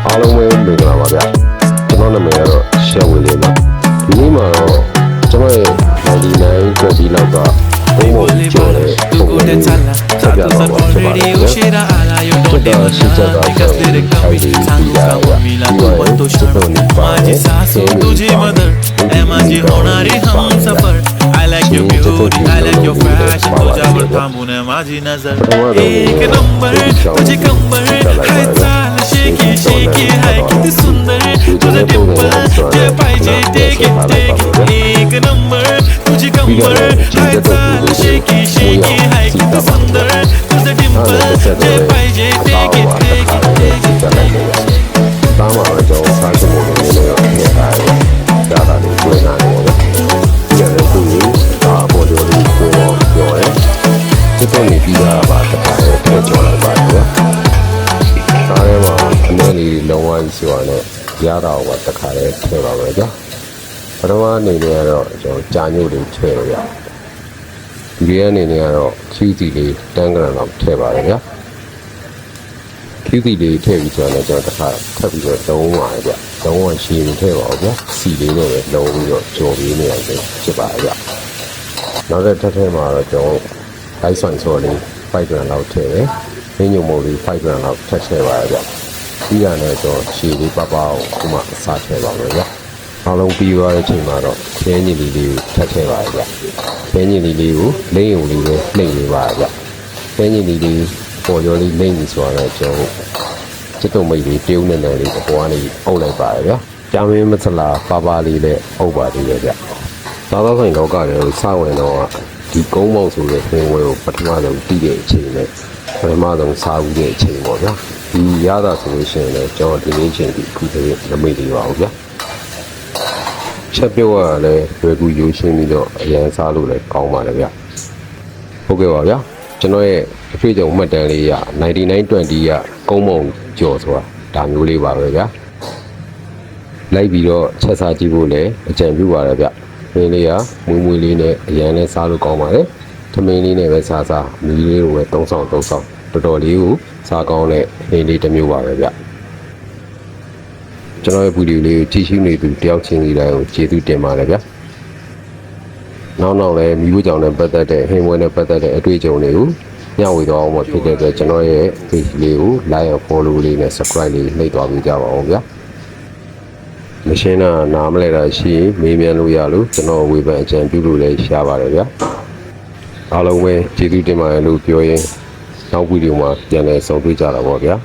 အားလုံးပဲမင်္ဂလာပါဗျကျွန်တော်နာမည်ကတော့ရှယ်ဝေလေးပါဒီနေ့မှာတော့ကျွန်တော်ရဲ့99 20လောက်ကဘုံဘုံကျော်တဲ့ပုံစံနဲ့ဆက်ပြတော့ပါဖြစ်ပါတယ်ကျွန်တော်ရှိချက်ကဆိုအဲဒီဒီလာပါဒီတော့ကျွန်တော်နေပါတယ်I like your beauty, I like your fashion. तुझ्या वर थांबून माझी नजर एक नंबर तुझे कंबर हाय चाल शेकी शेकी हाय किती सुंदर तुझं डिंपल जे पाहिजे ते घे एक नंबर तुझी कंबर हाय चाल शेकी शेकी हाय किती सुंदर तुझं डिंपल जे पाहिजे ते घेတားမှာတော့ကျွန်တော်စားချင်တဲ့နေရာကိုနေထားတယ်။ဒါသာလေးတွေ့နေတယ်ပေါ့။ဒီလိုဆိုရင်ဒါပေါ်တော်လေးကိုပြောရဲ။ဒီတော့နေပြီးတာပါတခါလေးထည့်ကြော်လိုက်ပါဗျာ။ဒါရဲမှာအနေလေးလုံးဝဆိုရတဲ့ရတာကိုတခါလေးထည့်ပါမယ်ဗျာ။ပထမအနေနဲ့ကတော့ကျွန်တော်ကြာညို့လေးထည့်ရရ။ဒီရဲ့အနေနဲ့ကတော့ခီးစီလေးတန်းကရံလောက်ထည့်ပါရဗျာ။ခီးစီလေးထည့်ပြီးဆိုတော့ကျွန်တော်တစ်ခါထပ်ပြီးတော့သုံးပါဗျ။သုံးဝင်ရှည်နေထည့်ပါဦးဗျာ။စီလေးနဲ့ပဲလုံးပြီးတော့ကြော်ပြီးနေရတယ်ဖြစ်ပါဗျ။နောက်တစ်ထပ်ထဲမှာတော့ကျွန်တော်လိုက်ဆွန်စော်လေး5 gram လောက်ထည့်တယ်။ရင်းညုံမို့လေး5 gram လောက်ထပ်ထည့်ပါဗျ။ပြီးရတယ်တော့ရှည်လေးပပအောင်ခုမှအစားထည့်ပါမယ်ဗျ။အားလုံးပြီးသွားတဲ့အချိန်မှာတော့ခင်းညင်လေးကိုထပ်ထည့်ပါဗျ။ခင်းညင်လေးကိုလိမ့်ုံလေးပဲနှိမ့်နေပါဗျ။ခင်းညင်လေးပေါ်ကျော်လေးလိမ့်နေဆိုတော့ကျွန်တော်စစ်တုံမိတ်လေးပြုံးနေတယ်လေးအပေါ်ကနေအုပ်လိုက်ပါရဗျာကြာမင်းမစလာပါပါလေးနဲ့အုပ်ပါသေးတယ်ဗျသာသာဆိုင်လောကလည်းစဝင်တော့ဒီကုန်းပေါက်ဆိုတဲ့ဝင်ဝဲကိုပထမဆုံးတည်တဲ့အချိန်နဲ့ပထမဆုံးစားဦးတဲ့အချိန်ပေါ့ဗျာဒီရတာဆိုလို့ရှိရင်လည်းကျွန်တော်ဒီနေ့ချိန်ဒီခုတည်းမမေ့သေးပါဘူးဗျာချက်ပြုတ်ရလည်းဝယ်ကူရိုးရှင်းပြီးတော့အရန်စားလို့လည်းကောင်းပါလေဗျာဟုတ်ကဲ့ပါဗျာကျွန်တော်ရဲ့အတွေ့အကြုံမှတ်တမ်းလေးရ9920ရကုန်းမုံကျော်ဆိုတာဒါမျိုးလေးပါပဲဗျာလိုက်ပြီးတော့ချက်စားကြည့်ဖို့လည်းအကြံပြုပါရဗျမင်းလေးကမွေးမွေးလေးနဲ့အရန်နဲ့စားလို့ကောင်းပါတယ်သမင်းလေးနဲ့ပဲစားမီးလေးကိုပဲသုံးဆောင်တော်တော်လေးကိုစားကောင်းတဲ့ဟင်းလေးတစ်မျိုးပါပဲဗျကျွန်တော်ရဲ့ဗီဒီယိုလေးကိုကြည့်ရှုနေသူတယောက်ချင်းစီတိုင်းကိုကျေးဇူးတင်ပါတယ်ဗျနောက်လည်းမိဖို့ကြောင့်လည်းပတ်သက်တဲ့ဟင်းဝဲနဲ့ပတ်သက်တဲ့အတွေ့အကြုံတွေကိုညဝေသွားအောင်ဖြစ်တဲ့အတွက်ကျွန်တော်ရဲ့ page လေးကို like and follow လေးနဲ့ subscribe လေးနှိပ်သွားပေးကြပါအောင်ဗျာမရှင်းတာနားမလဲတာရှိရင်မေးမြန်းလို့ရလို့ကျွန်တော်ဝေဖန်အကြံပြုလို့လည်းရှားပါတယ်ဗျာအားလုံးပဲကျေးဇူးတင်ပါတယ်လို့ပြောရင်နောက်ဗီဒီယိုမှာပြန်လည်ဆုံတွေ့ကြတာပေါ့ဗျာ